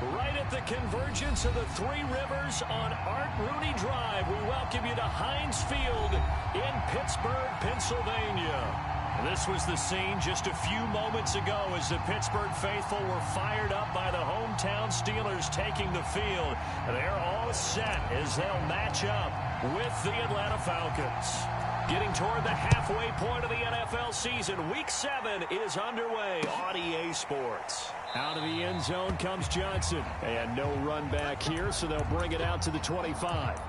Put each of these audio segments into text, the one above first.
Right at the convergence of the Three Rivers on Art Rooney Drive, we welcome you to Heinz Field in Pittsburgh, Pennsylvania. This was the scene just a few moments ago as the Pittsburgh faithful were fired up by the hometown Steelers taking the field. They're all set as they'll match up with the Atlanta Falcons. Getting toward the halfway point of the NFL season, Week 7 is underway on EA Sports. Out of the end zone comes Johnson. And no run back here, so they'll bring it out to the 25.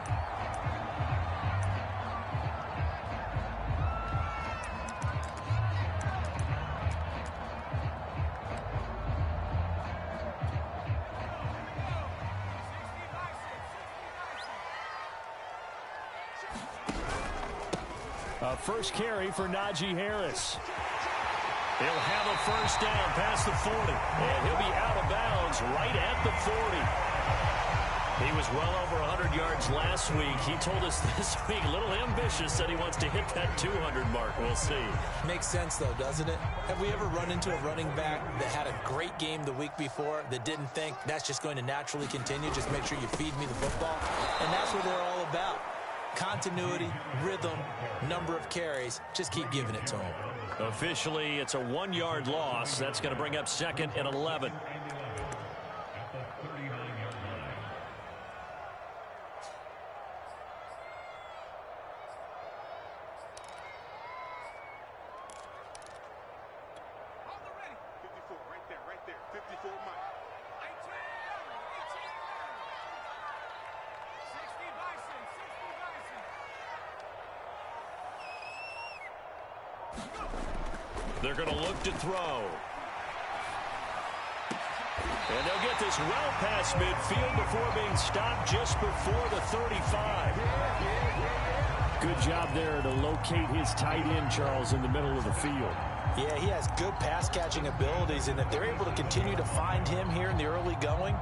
A first carry for Najee Harris. He'll have a first down past the 40. And he'll be out of bounds right at the 40. He was well over 100 yards last week. He told us this week, a little ambitious, that he wants to hit that 200 mark. We'll see. Makes sense, though, doesn't it? Have we ever run into a running back that had a great game the week before that didn't think that's just going to naturally continue? Just make sure you feed me the football. And that's what they're all about. Continuity, rhythm, number of carries. Just keep giving it to him. Officially, it's a 1-yard loss. That's going to bring up 2nd and 11. They're going to look to throw. And they'll get this well past midfield before being stopped just before the 35. Good job there to locate his tight end, Charles, in the middle of the field. Yeah, he has good pass-catching abilities, and if they're able to continue to find him here in the early going,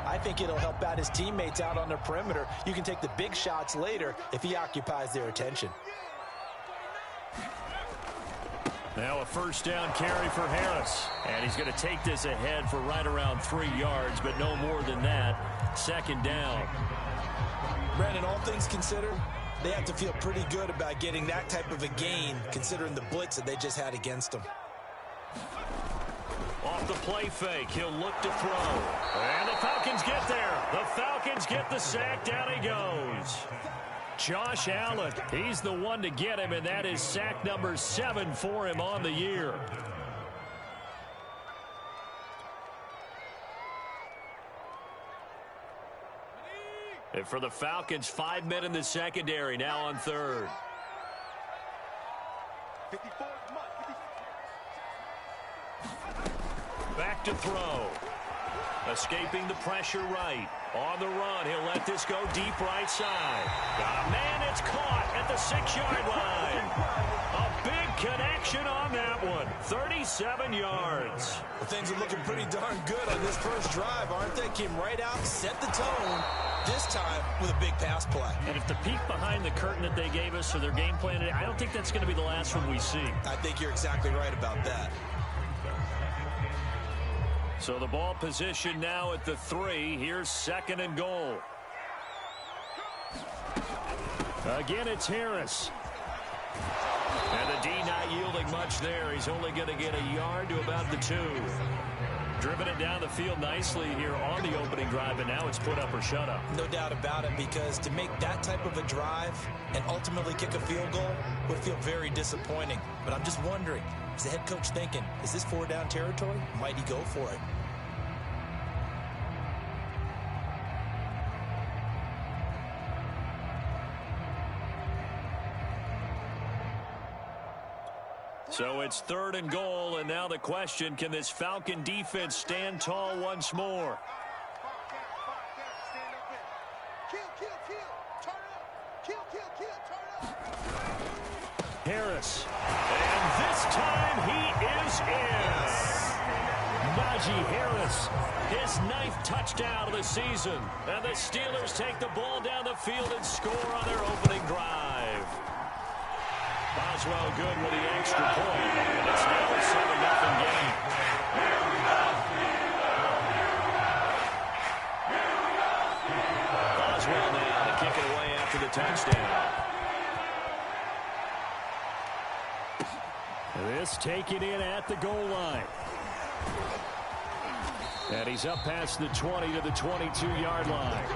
I think it'll help out his teammates out on the perimeter. You can take the big shots later if he occupies their attention. Now a first down carry for Harris. And he's going to take this ahead for right around 3 yards, but no more than that. 2nd down. Brandon, all things considered, they have to feel pretty good about getting that type of a gain, considering the blitz that they just had against them. Off the play fake, he'll look to throw. And the Falcons get there. The Falcons get the sack. Down he goes. Josh Allen, he's the one to get him, and that is sack number 7 for him on the year. And for the Falcons, 5 men in the secondary, now on 3rd. Back to throw. Escaping the pressure right. On the run, he'll let this go deep right side. Got a man, it's caught at the 6-yard line. A big connection on that one. 37 yards. Well, things are looking pretty darn good on this first drive, aren't they? Came right out, set the tone, this time with a big pass play. And if the peek behind the curtain that they gave us for their game plan today, I don't think that's going to be the last one we see. I think you're exactly right about that. So the ball position now at the 3. Here's 2nd and goal. Again, it's Harris. And the D not yielding much there. He's only going to get a yard to about the 2. Driven it down the field nicely here on the opening drive, and now it's put up or shut up. No doubt about it, because to make that type of a drive and ultimately kick a field goal would feel very disappointing. But I'm just wondering, is the head coach thinking, is this 4-down territory? Might he go for it? So it's 3rd and goal, and now the question, can this Falcon defense stand tall once more? Harris. And this time he is in. Najee Harris, his 9th touchdown of the season. And the Steelers take the ball down the field and score on their opening drive. Boswell good with the extra point, and it's now a 7-0 game. does well now to kick it away after the touchdown. This taken in at the goal line. And he's up past the 20 to the 22-yard line.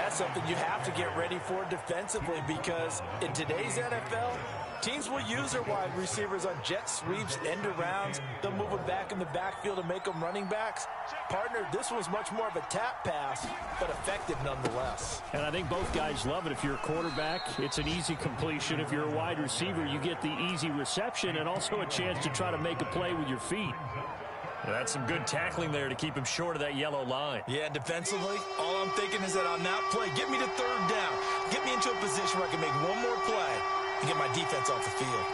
Something you have to get ready for defensively, because in today's NFL, teams will use their wide receivers on jet sweeps, end arounds. They'll move them back in the backfield and make them running backs. Partner, this was much more of a tap pass, but effective nonetheless. And I think both guys love it. If you're a quarterback, it's an easy completion. If you're a wide receiver, you get the easy reception and also a chance to try to make a play with your feet. That's some good tackling there to keep him short of that yellow line. Yeah, defensively, all I'm thinking is that on that play, get me to third down. Get me into a position where I can make one more play and get my defense off the field.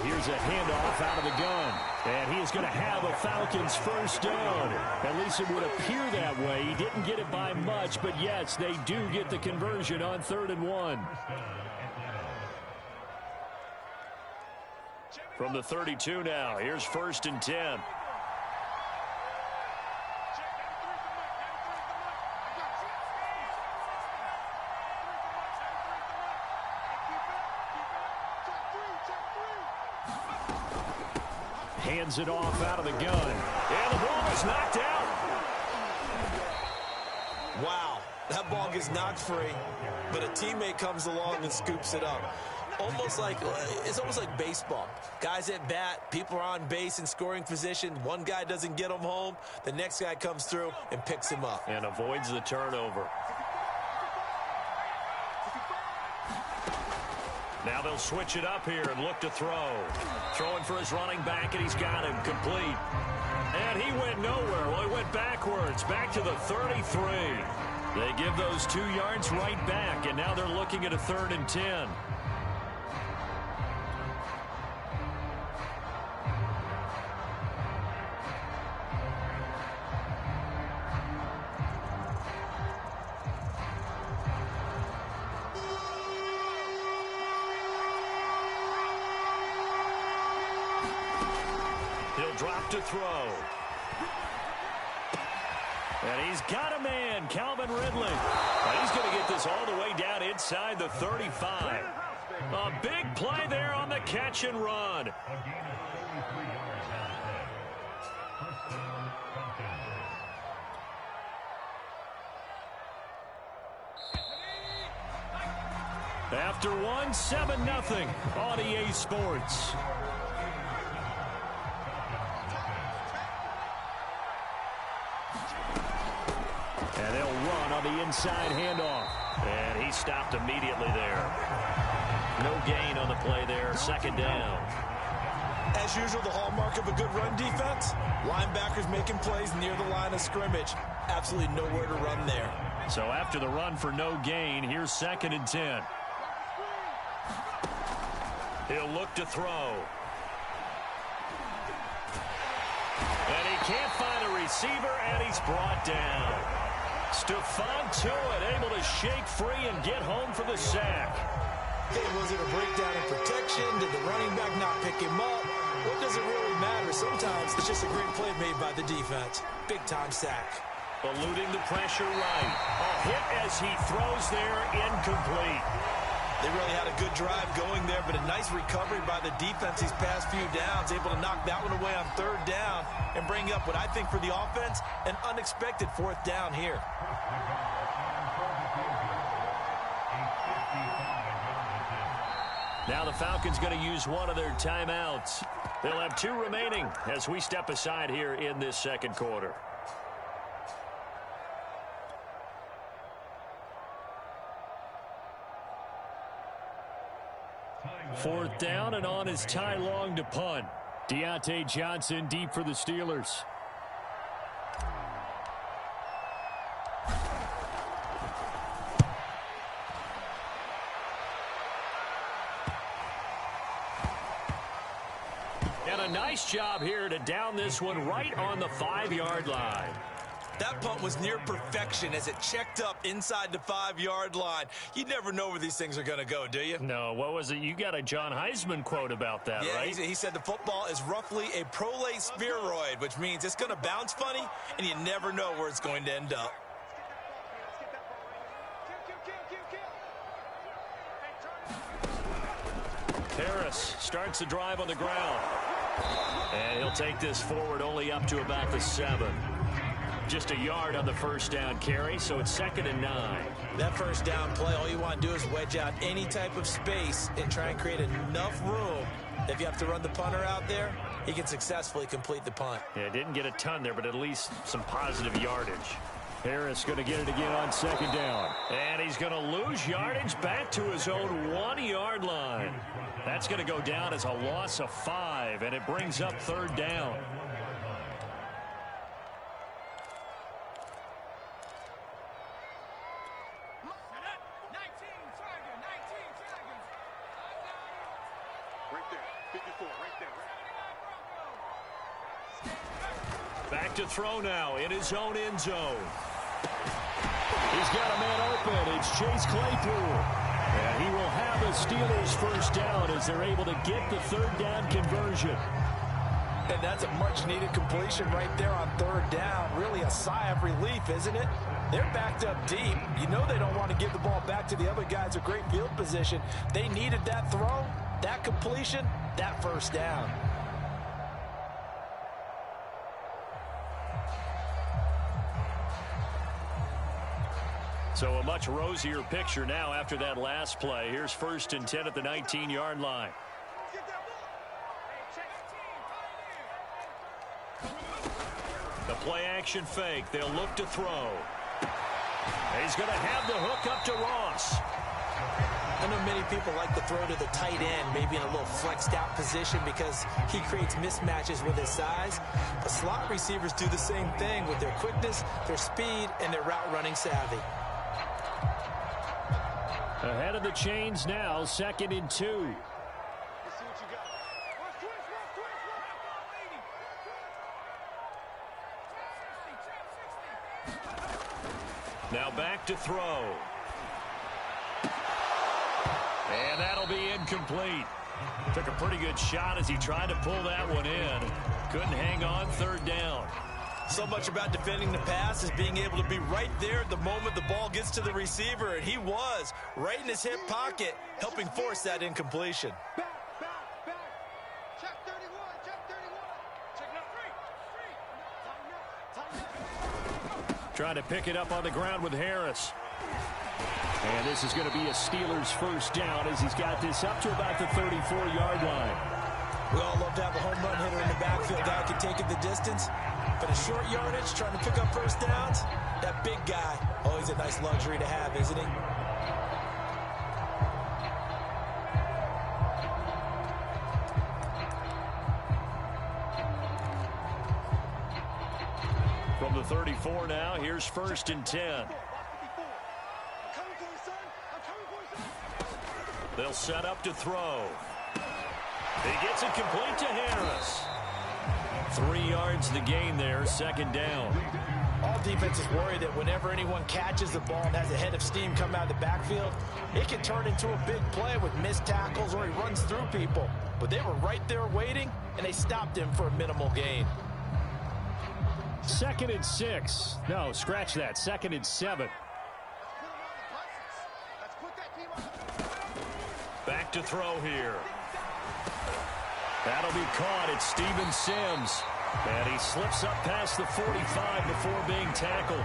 Here's a handoff out of the gun. And he is going to have a Falcons first down. At least it would appear that way. He didn't get it by much, but yes, they do get the conversion on 3rd and 1. From the 32 now, here's 1st and 10. Hands it off out of the gun. And the ball is knocked out. Wow, that ball gets knocked free, but a teammate comes along and scoops it up. It's almost like baseball. Guys at bat, people are on base in scoring position. One guy doesn't get him home. The next guy comes through and picks him up. And avoids the turnover. Now they'll switch it up here and look to throw. Throwing for his running back, and he's got him complete. And he went nowhere. Well, he went backwards, back to the 33. They give those 2 yards right back, and now they're looking at a 3rd and 10. Drop to throw. And he's got a man, Calvin Ridley. And he's going to get this all the way down inside the 35. A big play there on the catch and run. After one, 7-0 on EA Sports. And they'll run on the inside handoff. And he stopped immediately there. No gain on the play there. 2nd down. As usual, the hallmark of a good run defense, linebackers making plays near the line of scrimmage. Absolutely nowhere to run there. So after the run for no gain, here's 2nd and 10. He'll look to throw. And he can't find a receiver, and he's brought down. Stephon Tuitt able to shake free and get home for the sack. Hey, was it a breakdown in protection? Did the running back not pick him up? What does it really matter? Sometimes it's just a great play made by the defense. Big-time sack. Eluding the pressure right. A hit as he throws there, incomplete. They really had a good drive going there, but a nice recovery by the defense these past few downs, able to knock that one away on 3rd down and bring up what I think for the offense, an unexpected 4th down here. Now the Falcons going to use one of their timeouts. They'll have 2 remaining as we step aside here in this 2nd quarter. 4th down and on is Ty Long to punt. Deontay Johnson deep for the Steelers. And a nice job here to down this one right on the 5-yard line. That punt was near perfection as it checked up inside the 5-yard line. You never know where these things are going to go, do you? No, what was it? You got a John Heisman quote about that, right? Yeah, he said the football is roughly a prolate spheroid, which means it's going to bounce funny, and you never know where it's going to end up. Harris starts the drive on the ground. And he'll take this forward only up to about the 7. Just a yard on the 1st down carry, so it's 2nd and 9. That 1st down play, all you want to do is wedge out any type of space and try and create enough room. If you have to run the punter out there, he can successfully complete the punt. Yeah, didn't get a ton there, but at least some positive yardage. Harris going to get it again on 2nd down. And he's going to lose yardage back to his own 1-yard line. That's going to go down as a loss of 5, and it brings up 3rd down. Back to throw now in his own end zone. He's got a man open. It's Chase Claypool. And he will have a Steelers 1st down as they're able to get the 3rd down conversion. And that's a much-needed completion right there on 3rd down. Really a sigh of relief, isn't it? They're backed up deep. You know they don't want to give the ball back to the other guys a great field position. They needed that throw, that completion, that 1st down. So a much rosier picture now after that last play. Here's 1st and 10 at the 19-yard line. The play action fake. They'll look to throw. He's going to have the hook up to Ross. I know many people like to throw to the tight end, maybe in a little flexed out position because he creates mismatches with his size. But slot receivers do the same thing with their quickness, their speed, and their route running savvy. Ahead of the chains now, 2nd and 2. Now back to throw. And that'll be incomplete. Took a pretty good shot as he tried to pull that one in. Couldn't hang on 3rd down. So much about defending the pass is being able to be right there at the moment the ball gets to the receiver, and he was right in his hip pocket, helping force that incompletion. Back. Check 31, check 31. Check number 3. Time out. Trying to pick it up on the ground with Harris. And this is going to be a Steelers 1st down as he's got this up to about the 34-yard line. We all love to have a home run hitter in the backfield. Guy can take it the distance. But a short yardage, trying to pick up 1st downs, that big guy, always a nice luxury to have, isn't he? From the 34 now, here's 1st and 10. They'll set up to throw. He gets it complete to Harris. 3 yards the gain there, 2nd down. All defenses worry that whenever anyone catches the ball and has a head of steam come out of the backfield, it can turn into a big play with missed tackles or he runs through people. But they were right there waiting, and they stopped him for a minimal gain. 2nd and 6. No, scratch that. 2nd and 7. Back to throw here. That'll be caught. It's Steven Sims. And he slips up past the 45 before being tackled.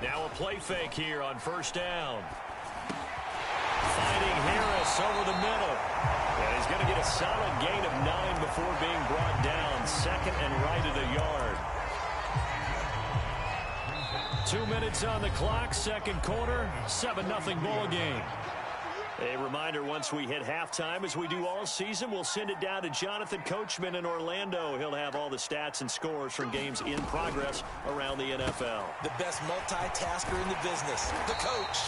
Now a play fake here on first down. Finding Harris over the middle. And he's going to get a solid gain of 9 before being brought down. Second and right at a yard. 2 minutes on the clock, second quarter, 7-0 ball game. A reminder, once we hit halftime, as we do all season, we'll send it down to Jonathan Coachman in Orlando. He'll have all the stats and scores from games in progress around the NFL. The best multitasker in the business, the coach.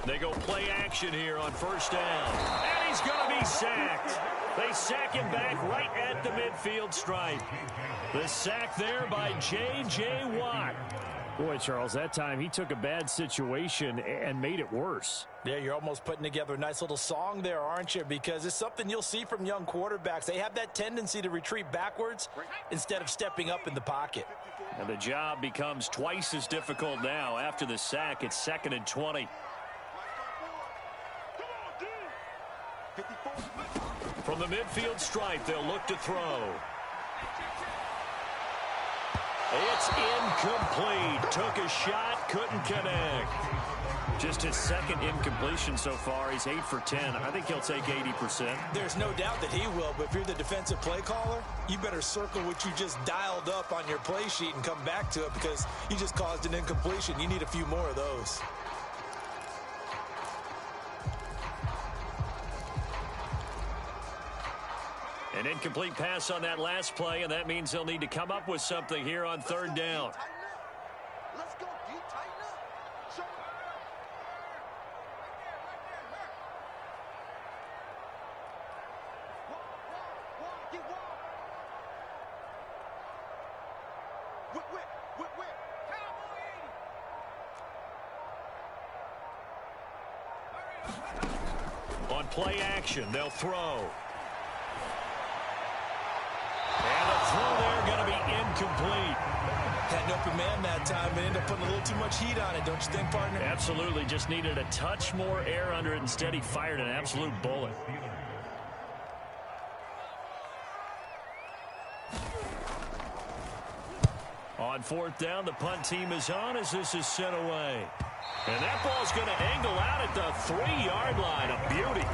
They go play action here on first down. And he's going to be sacked. They sack him back right at the midfield stripe. The sack there by J.J. Watt. Boy, Charles, that time he took a bad situation and made it worse. Yeah, you're almost putting together a nice little song there, aren't you? Because it's something you'll see from young quarterbacks. They have that tendency to retreat backwards instead of stepping up in the pocket. And the job becomes twice as difficult now. After the sack, it's 2nd and 20. From the midfield stripe, they'll look to throw. It's incomplete. Took a shot, couldn't connect. Just his second incompletion so far. He's 8 for 10. I think he'll take 80%. There's no doubt that he will, but if you're the defensive play caller, you better circle what you just dialed up on your play sheet and come back to it because you just caused an incompletion. You need a few more of those. An incomplete pass on that last play, and that means they'll need to come up with something here on third down. Let's go, D. Tighten up. Show. Get wall. Whip. Cowboy 80. On play action, they'll throw. And the throw there going to be incomplete. Had an open man that time, but ended up putting a little too much heat on it, don't you think, partner? Absolutely. Just needed a touch more air under it. Instead, he fired an absolute bullet. On fourth down, the punt team is on as this is sent away. And that ball's going to angle out at the 3-yard line. A beauty.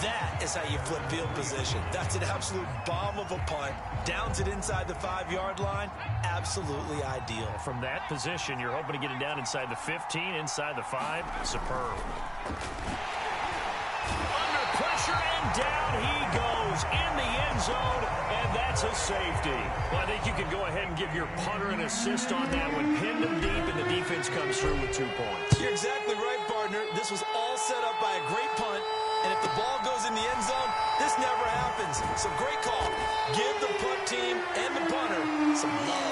That is how you flip field position. That's an absolute bomb of a punt. Downs it inside the 5-yard line. Absolutely ideal. From that position, you're hoping to get it down inside the 15, inside the 5. Superb. Under pressure, and down he goes in the end zone, and that's a safety. Well, I think you can go ahead and give your punter an assist on that one. Pinned him deep, and the defense comes through with 2 points. You're exactly right, partner. This was all set up by a great punt. And if the ball goes in the end zone, this never happens. So great call. Give the punt team and the punter some love.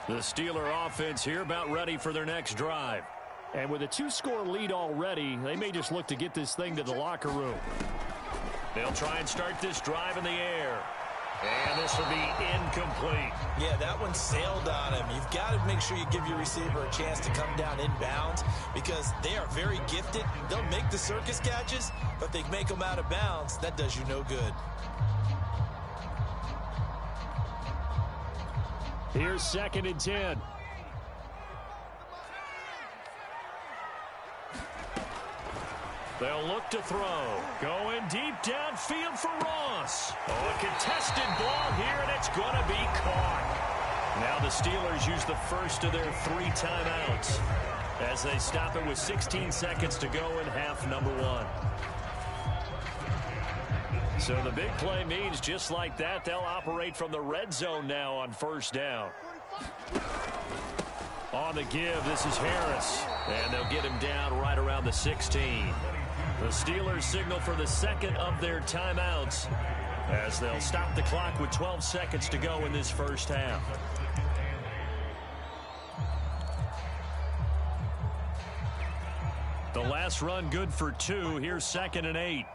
The Steeler offense here about ready for their next drive. And with a 2-score lead already, they may just look to get this thing to the locker room. They'll try and start this drive in the air. And this will be incomplete. Yeah, that one sailed on him. You've got to make sure you give your receiver a chance to come down inbounds because they are very gifted. They'll make the circus catches, but if they make them out of bounds, that does you no good. Here's 2nd and 10. They'll look to throw. Going deep downfield for Ross. Oh, a contested ball here, and it's going to be caught. Now the Steelers use the first of their 3 timeouts as they stop it with 16 seconds to go in half number 1. So the big play means just like that, they'll operate from the red zone now on first down. On the give, this is Harris. And they'll get him down right around the 16. The Steelers signal for the second of their timeouts. as they'll stop the clock with 12 seconds to go in this first half. The last run good for 2. Here's 2nd and 8.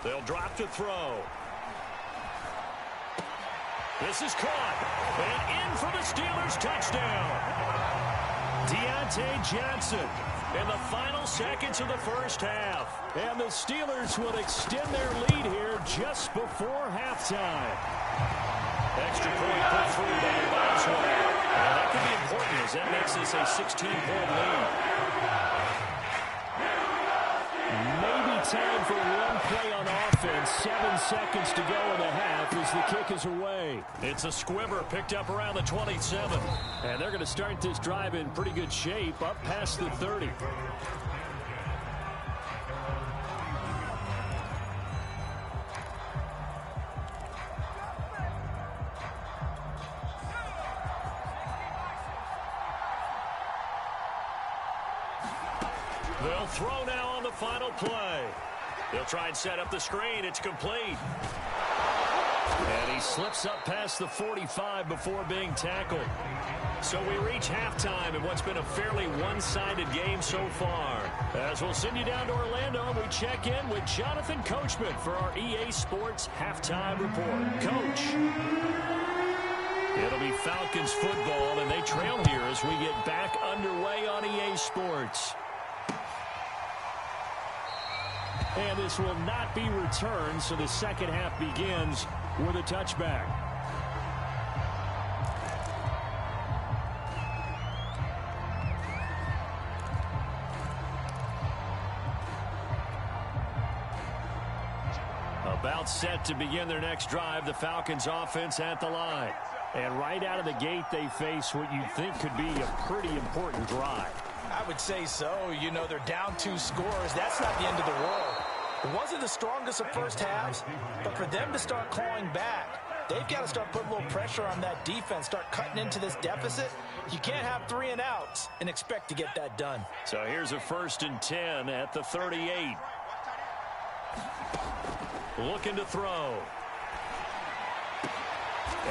They'll drop to throw. This is caught. And in for the Steelers touchdown. Deontay Johnson in the final seconds of the first half. And the Steelers will extend their lead here just before halftime. Extra point put through by Boswell. And that could be important as that makes this a 16-point lead. Maybe time for one play on offense. 7 seconds to go in the half as the kick is away. It's a squibber picked up around the 27. And they're going to start this drive in pretty good shape up past the 30. They'll throw now on the final play. They'll try and set up the screen. It's complete. And he slips up past the 45 before being tackled. So we reach halftime in what's been a fairly one-sided game so far. As we'll send you down to Orlando, we check in with Jonathan Coachman for our EA Sports Halftime Report. Coach. It'll be Falcons football, and they trail here as we get back underway on EA Sports. And this will not be returned, so the second half begins with a touchback. About set to begin their next drive, the Falcons offense at the line. And right out of the gate, they face what you'd think could be a pretty important drive. I would say so. You know, they're down 2 scores. That's not the end of the world. It wasn't the strongest of first halves, but for them to start clawing back, they've got to start putting a little pressure on that defense, start cutting into this deficit. You can't have 3 and outs and expect to get that done. So here's a 1st and 10 at the 38. Looking to throw.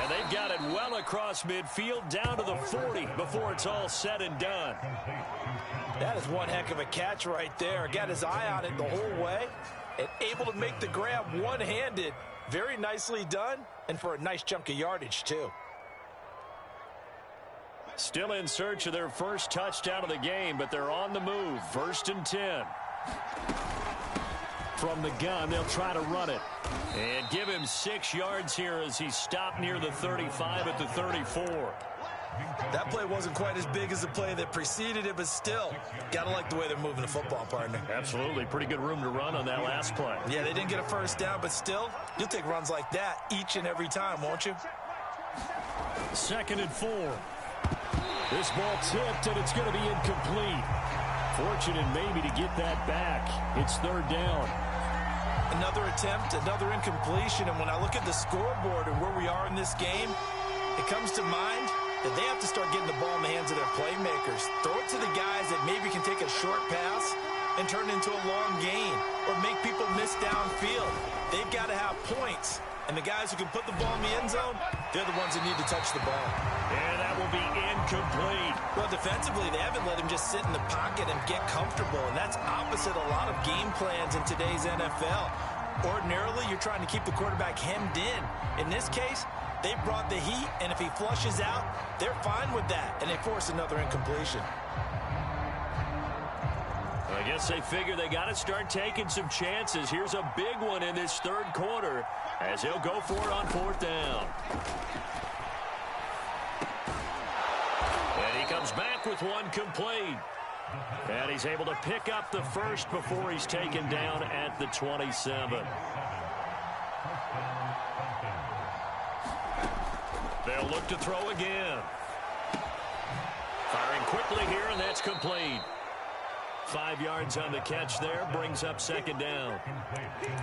And they've got it well across midfield down to the 40 before it's all said and done. That is one heck of a catch right there. Got his eye on it the whole way and able to make the grab one-handed. Very nicely done, and for a nice chunk of yardage, too. Still in search of their first touchdown of the game, but they're on the move. 1st and 10. From the gun, they'll try to run it. And give him 6 yards here as he stopped near the 35 at the 34. That play wasn't quite as big as the play that preceded it, but still, got to like the way they're moving the football, partner. Absolutely. Pretty good room to run on that last play. Yeah, they didn't get a first down, but still, you'll take runs like that each and every time, won't you? 2nd and 4. This ball tipped, and it's going to be incomplete. Fortunate maybe to get that back. It's 3rd down. Another attempt, another incompletion, and when I look at the scoreboard and where we are in this game, it comes to mind that they have to start getting the ball in the hands of their playmakers. Throw it to the guys that maybe can take a short pass and turn it into a long gain or make people miss downfield. They've got to have points. And the guys who can put the ball in the end zone, they're the ones that need to touch the ball. And that will be incomplete. Well, defensively, they haven't let him just sit in the pocket and get comfortable. And that's opposite a lot of game plans in today's NFL. Ordinarily, you're trying to keep the quarterback hemmed in. In this case, they brought the heat, and if he flushes out, they're fine with that, and they force another incompletion. I guess they figure they got to start taking some chances. Here's a big one in this 3rd quarter as he'll go for it on 4th down. And he comes back with one complete. And he's able to pick up the first before he's taken down at the 27. They'll look to throw again. Firing quickly here, and that's complete. 5 yards on the catch there, brings up second down.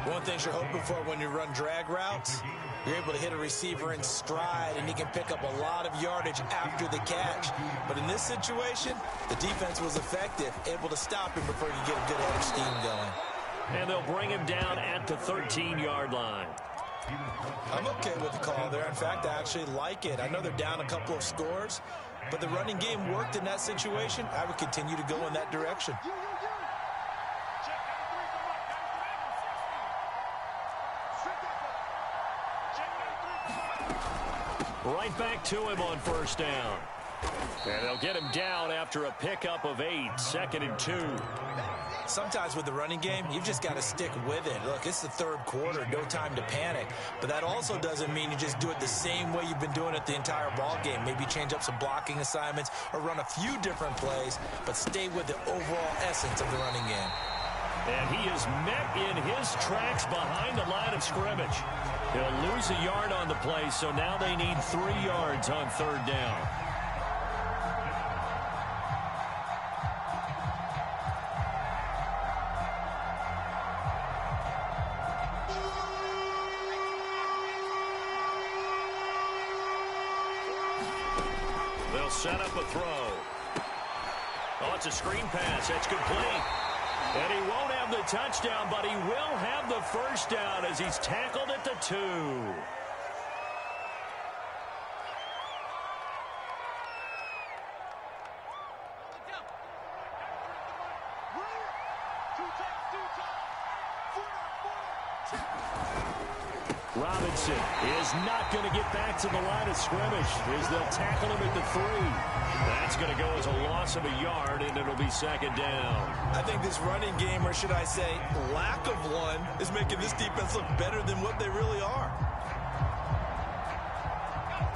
One thing you're hoping for when you run drag routes, you're able to hit a receiver in stride, and he can pick up a lot of yardage after the catch. But in this situation, the defense was effective, able to stop him before he could get a good head of steam going. And they'll bring him down at the 13-yard line. I'm okay with the call there. In fact, I actually like it. I know they're down a couple of scores, but the running game worked in that situation. I would continue to go in that direction. Right back to him on first down. And they'll get him down after a pickup of 8, 2nd and 2. Sometimes with the running game, you've just got to stick with it. Look, it's the third quarter, no time to panic. But that also doesn't mean you just do it the same way you've been doing it the entire ball game. Maybe change up some blocking assignments or run a few different plays, but stay with the overall essence of the running game. And he is met in his tracks behind the line of scrimmage. He'll lose a yard on the play, so now they need 3 yards on third down. They'll set up a throw. Oh, it's a screen pass. That's complete. And he won't have the touchdown, but he will have the first down as he's tackled at the 2. Robinson is not going to get back to the line of scrimmage as they'll tackle him at the 3. That's going to go as a loss of a yard, and it'll be second down. I think this running game, or should I say lack of one, is making this defense look better than what they really are.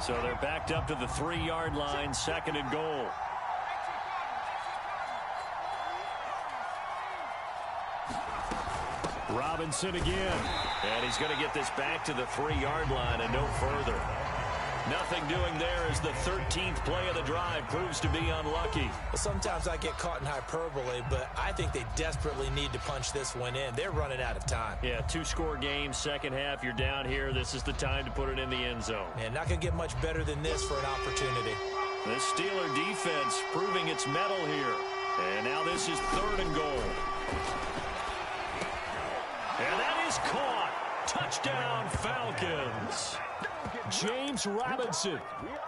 So they're backed up to the 3-yard line, 2nd and goal. Robinson again. And he's going to get this back to the 3-yard line and no further. Nothing doing there as the 13th play of the drive proves to be unlucky. Well, sometimes I get caught in hyperbole, but I think they desperately need to punch this one in. They're running out of time. Yeah, 2-score game, second half, you're down here. This is the time to put it in the end zone. Man, not going to get much better than this for an opportunity. The Steeler defense proving its mettle here. And now this is 3rd and goal. And that is caught. Touchdown, Falcons. James Robinson,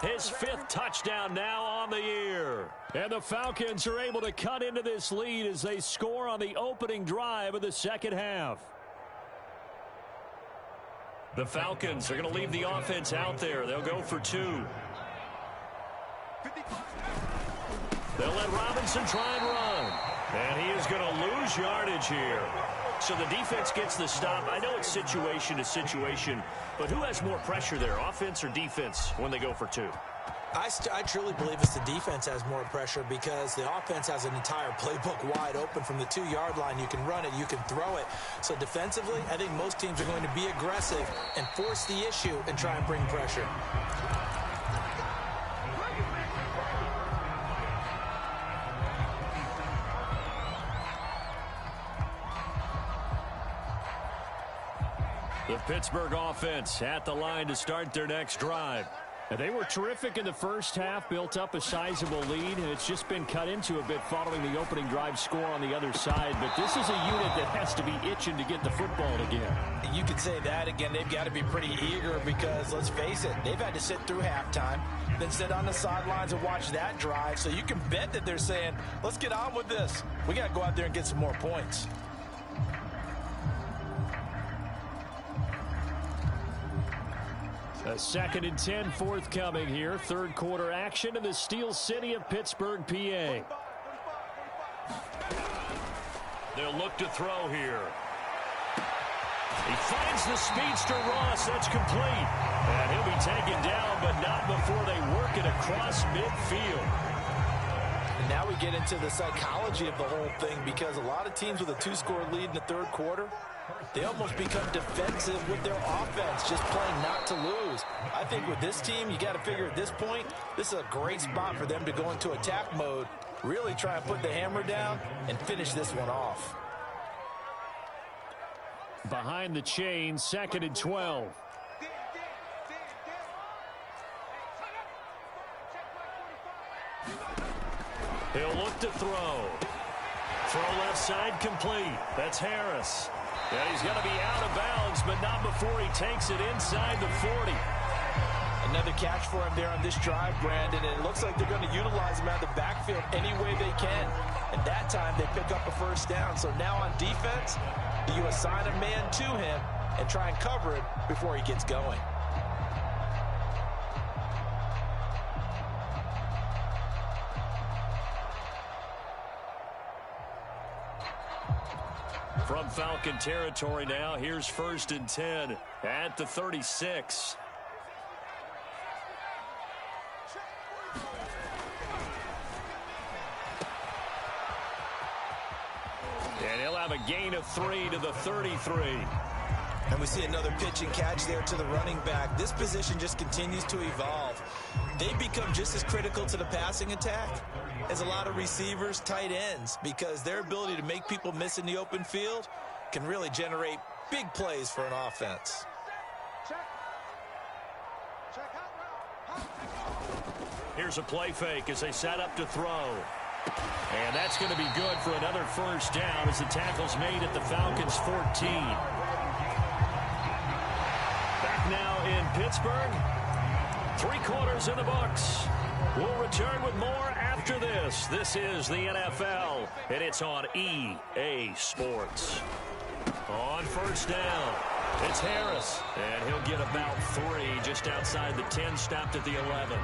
his 5th touchdown now on the year. And the Falcons are able to cut into this lead as they score on the opening drive of the second half. The Falcons are going to leave the offense out there. They'll go for 2. They'll let Robinson try and run. And he is going to lose yardage here. So the defense gets the stop. I know it's situation to situation, but who has more pressure there, offense or defense, when they go for 2? I truly believe it's the defense has more pressure because the offense has an entire playbook wide open from the 2-yard line. You can run it, you can throw it. So defensively, I think most teams are going to be aggressive and force the issue and try and bring pressure. The Pittsburgh offense at the line to start their next drive. And they were terrific in the first half, built up a sizable lead, and it's just been cut into a bit following the opening drive score on the other side. But this is a unit that has to be itching to get the football again. You could say that again. They've got to be pretty eager because, let's face it, they've had to sit through halftime, then sit on the sidelines and watch that drive. So you can bet that they're saying, let's get on with this. We got to go out there and get some more points. A 2nd and 10 forthcoming here. 3rd quarter action in the Steel City of Pittsburgh, PA. They'll look to throw here. He finds the speedster Ross. That's complete. And he'll be taken down, but not before they work it across midfield. And now we get into the psychology of the whole thing because a lot of teams with a 2-score lead in the 3rd quarter, they almost become defensive with their offense, just playing not to lose. I think with this team, you got to figure at this point, this is a great spot for them to go into attack mode Really try and put the hammer down and finish this one off. Behind the chain, 2nd and 12. He'll look to throw. Throw left side complete. That's Harris. Yeah, he's going to be out of bounds, but not before he takes it inside the 40. Another catch for him there on this drive, Brandon, and it looks like they're going to utilize him out of the backfield any way they can. And that time they pick up a first down. So now on defense, you assign a man to him and try and cover it before he gets going. From Falcon territory now, here's 1st and 10 at the 36. And he'll have a gain of 3 to the 33. And we see another pitch and catch there to the running back. This position just continues to evolve. They become just as critical to the passing attack as a lot of receivers, tight ends, because their ability to make people miss in the open field can really generate big plays for an offense. Here's a play fake as they set up to throw. And that's going to be good for another first down as the tackle's made at the Falcons' 14. Back now in Pittsburgh. 3 quarters in the books. We'll return with more after this. This is the NFL, and it's on EA Sports. On first down, it's Harris, and he'll get about 3 just outside the 10, stopped at the 11.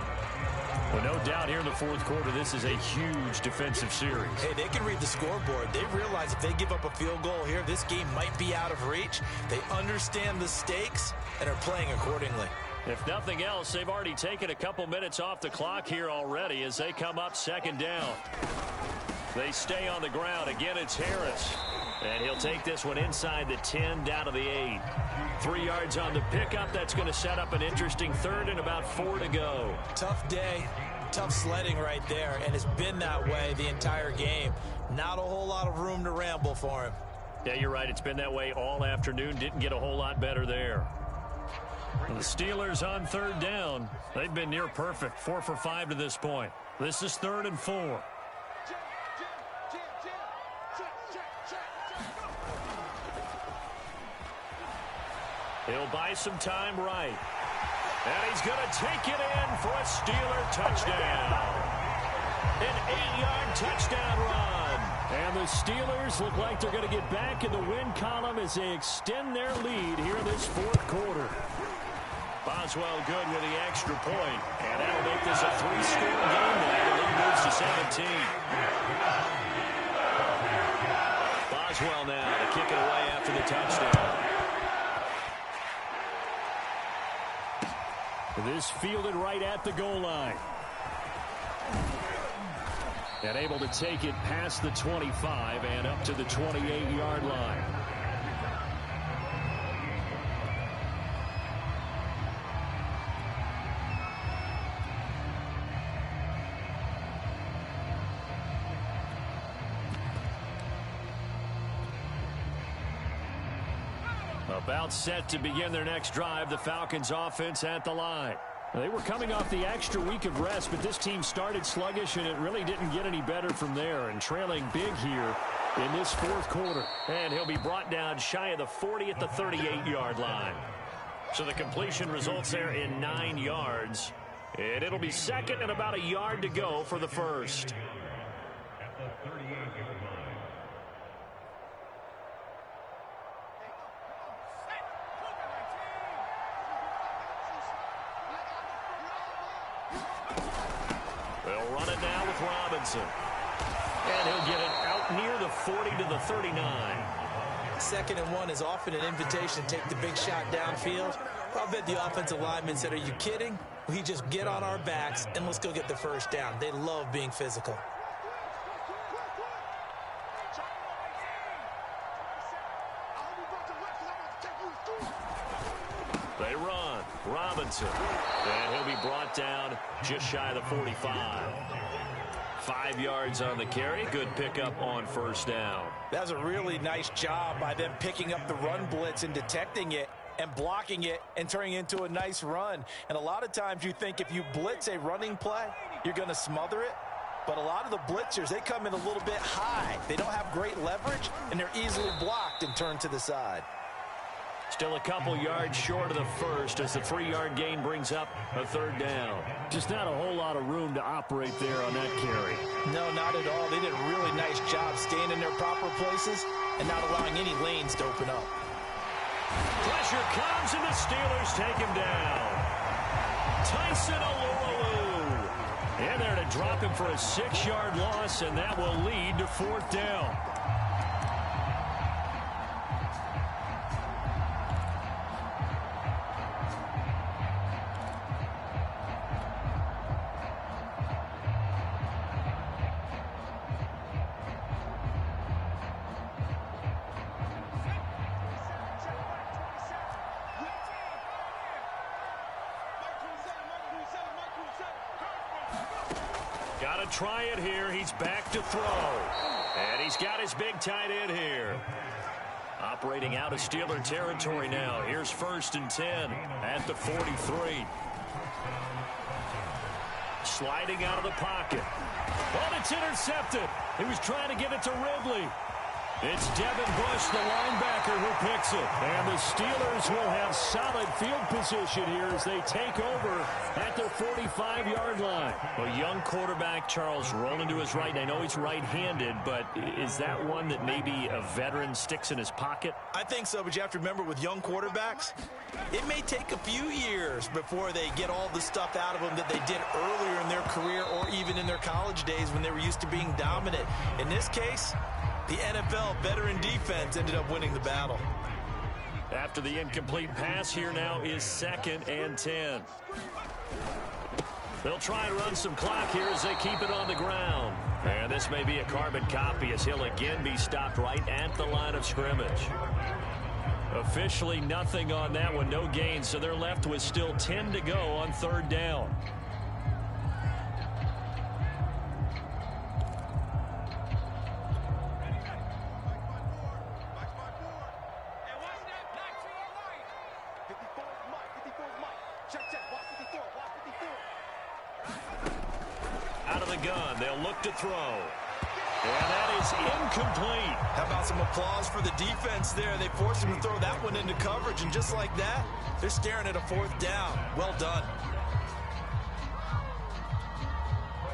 Well, no doubt here in the 4th quarter, this is a huge defensive series. Hey, they can read the scoreboard. They realize if they give up a field goal here, this game might be out of reach. They understand the stakes and are playing accordingly. If nothing else, they've already taken a couple minutes off the clock here already as they come up 2nd down. They stay on the ground. Again, it's Harris. And he'll take this one inside the 10, down to the 8. 3 yards on the pickup. That's going to set up an interesting 3rd and about 4 to go. Tough day, tough sledding right there, and it's been that way the entire game. Not a whole lot of room to ramble for him. Yeah, you're right. It's been that way all afternoon. Didn't get a whole lot better there. The Steelers on 3rd down. They've been near perfect. 4 for 5 to this point. This is 3rd and 4. He'll buy some time right. And he's going to take it in for a Steeler touchdown. An 8-yard touchdown run. And the Steelers look like they're going to get back in the win column as they extend their lead here in this 4th quarter. Boswell good with the extra point. And that'll make this a 3-score game now. The lead moves to 17. Boswell now to kick it away after the touchdown. This fielded right at the goal line. And able to take it past the 25 and up to the 28-yard line. About set to begin their next drive, the Falcons offense at the line. They were coming off the extra week of rest, but this team started sluggish, and it really didn't get any better from there, and trailing big here in this 4th quarter. And he'll be brought down shy of the 40 at the 38-yard line. So the completion results there in 9 yards. And it'll be 2nd and about a yard to go for the 1st. Robinson. And he'll get it out near the 40 to the 39. 2nd and 1 is often an invitation to take the big shot downfield. I bet the offensive lineman said, are you kidding? We just get on our backs and let's go get the first down. They love being physical. They run. Robinson. And he'll be brought down just shy of the 45. 5 yards on the carry. Good pickup on first down. That was a really nice job by them picking up the run blitz and detecting it and blocking it and turning it into a nice run. And a lot of times you think if you blitz a running play, you're going to smother it. But a lot of the blitzers, they come in a little bit high. They don't have great leverage, and they're easily blocked and turned to the side. Still a couple yards short of the first as the 3-yard gain brings up a third down. Just not a whole lot of room to operate there on that carry. No, not at all. They did a really nice job staying in their proper places and not allowing any lanes to open up. Pressure comes, and the Steelers take him down. Tyson Alualu in there to drop him for a 6-yard loss, and that will lead to fourth down. Got to try it here. He's back to throw. And he's got his big tight end here. Operating out of Steeler territory now. Here's 1st and 10 at the 43. Sliding out of the pocket. Oh, it's intercepted. He was trying to get it to Ridley. It's Devin Bush, the linebacker, who picks it. And the Steelers will have solid field position here as they take over at their 45-yard line. A young quarterback, Charles, rolling to his right. And I know he's right-handed, but is that one that maybe a veteran sticks in his pocket? I think so, but you have to remember with young quarterbacks, it may take a few years before they get all the stuff out of them that they did earlier in their career or even in their college days when they were used to being dominant. In this case, the NFL veteran defense ended up winning the battle. After the incomplete pass, here now is 2nd and 10. They'll try and run some clock here as they keep it on the ground. And this may be a carbon copy as he'll again be stopped right at the line of scrimmage. Officially nothing on that one, no gain, so they're left with still 10 to go on 3rd down. Out of the gun, they'll look to throw. And that is incomplete. How about some applause for the defense there? They forced him to throw that one into coverage, and just like that, they're staring at a 4th down. Well done.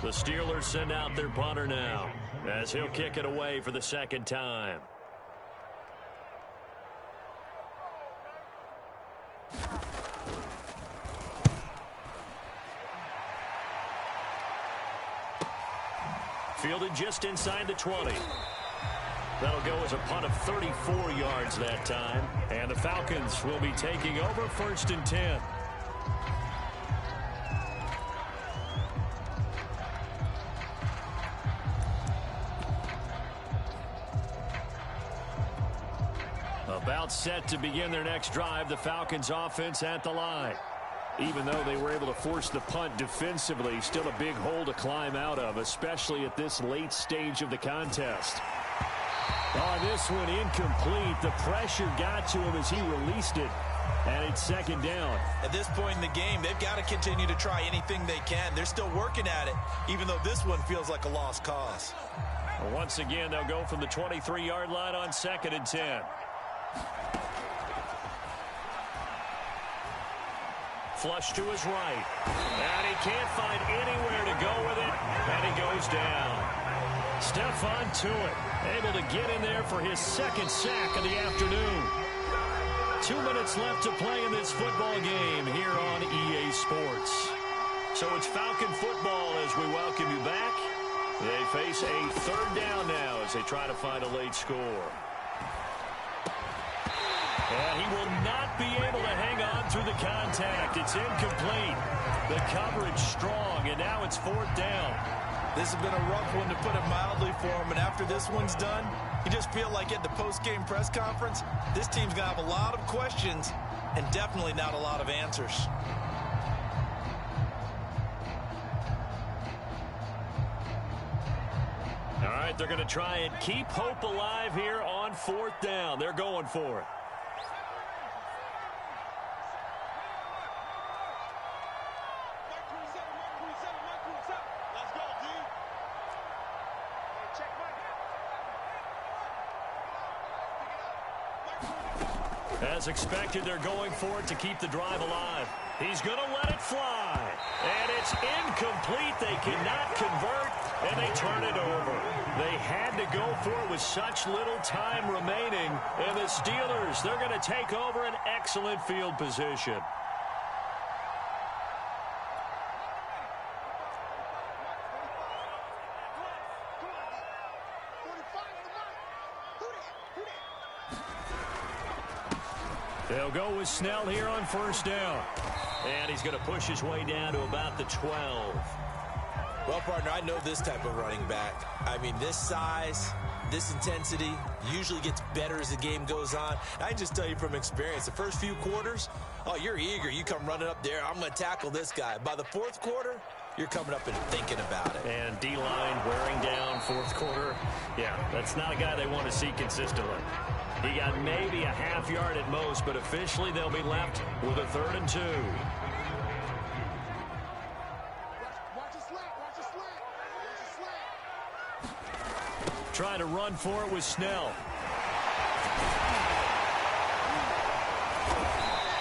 The Steelers send out their punter now as he'll kick it away for the 2nd time. Fielded just inside the 20. That'll go as a punt of 34 yards that time. And the Falcons will be taking over 1st and 10. About set to begin their next drive, the Falcons offense at the line. Even though they were able to force the punt defensively, still a big hole to climb out of, especially at this late stage of the contest. Oh, this one incomplete. The pressure got to him as he released it, and it's 2nd down. At this point in the game, they've got to continue to try anything they can. They're still working at it, even though this one feels like a lost cause. Well, once again, they'll go from the 23-yard line on 2nd and 10. Flush to his right. And he can't find anywhere to go with it. And he goes down. Stephon Tuitt able to get in there for his 2nd sack of the afternoon. 2 minutes left to play in this football game here on EA Sports. So it's Falcon football as we welcome you back. They face a 3rd down now as they try to find a late score. And he will not be able to hang on through the contact. It's incomplete. The coverage strong, and now it's 4th down. This has been a rough one, to put it mildly, for him. And after this one's done, you just feel like at the post-game press conference, this team's going to have a lot of questions and definitely not a lot of answers. right, they're going to try and keep hope alive here on 4th down. They're going for it. As expected, they're going for it to keep the drive alive. He's going to let it fly. And it's incomplete. They cannot convert, and they turn it over. They had to go for it with such little time remaining. And the Steelers, they're going to take over an excellent field position. They'll go with Snell here on 1st down. And he's going to push his way down to about the 12. Well, partner, I know this type of running back. I mean, this size, this intensity usually gets better as the game goes on. I can just tell you from experience, the first few quarters, oh, you're eager. You come running up there, I'm going to tackle this guy. By the 4th quarter, you're coming up and thinking about it. And D-line wearing down 4th quarter. Yeah, that's not a guy they want to see consistently. He got maybe a half yard at most, but officially they'll be left with a 3rd and 2. Trying to run for it with Snell.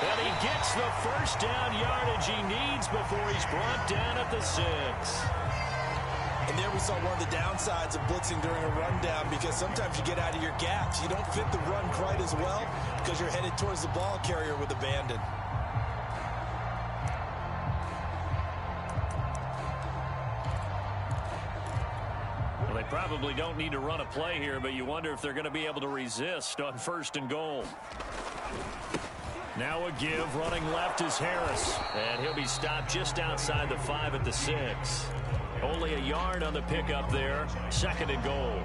And he gets the 1st down yardage he needs before he's brought down at the 6. And there we saw one of the downsides of blitzing during a rundown, because sometimes you get out of your gaps. You don't fit the run quite as well because you're headed towards the ball carrier with abandon. Well, they probably don't need to run a play here, but you wonder if they're going to be able to resist on 1st and goal. Now a give, running left is Harris. And he'll be stopped just outside the 5 at the 6. Only a yard on the pickup there. 2nd and goal.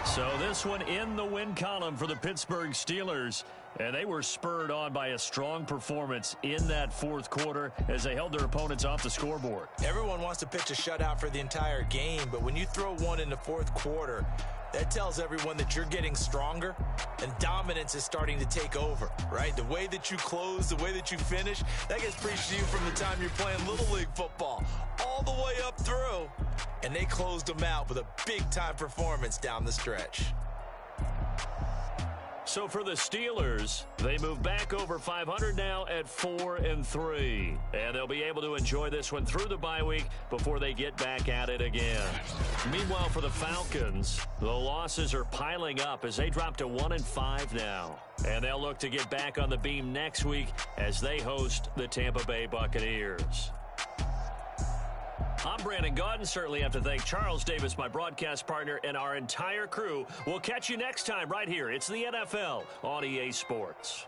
So this one in the win column for the Pittsburgh Steelers. And they were spurred on by a strong performance in that 4th quarter as they held their opponents off the scoreboard. Everyone wants to pitch a shutout for the entire game, but when you throw one in the 4th quarter, that tells everyone that you're getting stronger and dominance is starting to take over, right? The way that you close, the way that you finish, that gets preached to you from the time you're playing Little League football all the way up through. And they closed them out with a big-time performance down the stretch. So for the Steelers, they move back over 500 now at 4-3. And they'll be able to enjoy this one through the bye week before they get back at it again. Meanwhile, for the Falcons, the losses are piling up as they drop to 1-5 now. And they'll look to get back on the beam next week as they host the Tampa Bay Buccaneers. I'm Brandon Gaudin. Certainly have to thank Charles Davis, my broadcast partner, and our entire crew. We'll catch you next time right here. It's the NFL on EA Sports.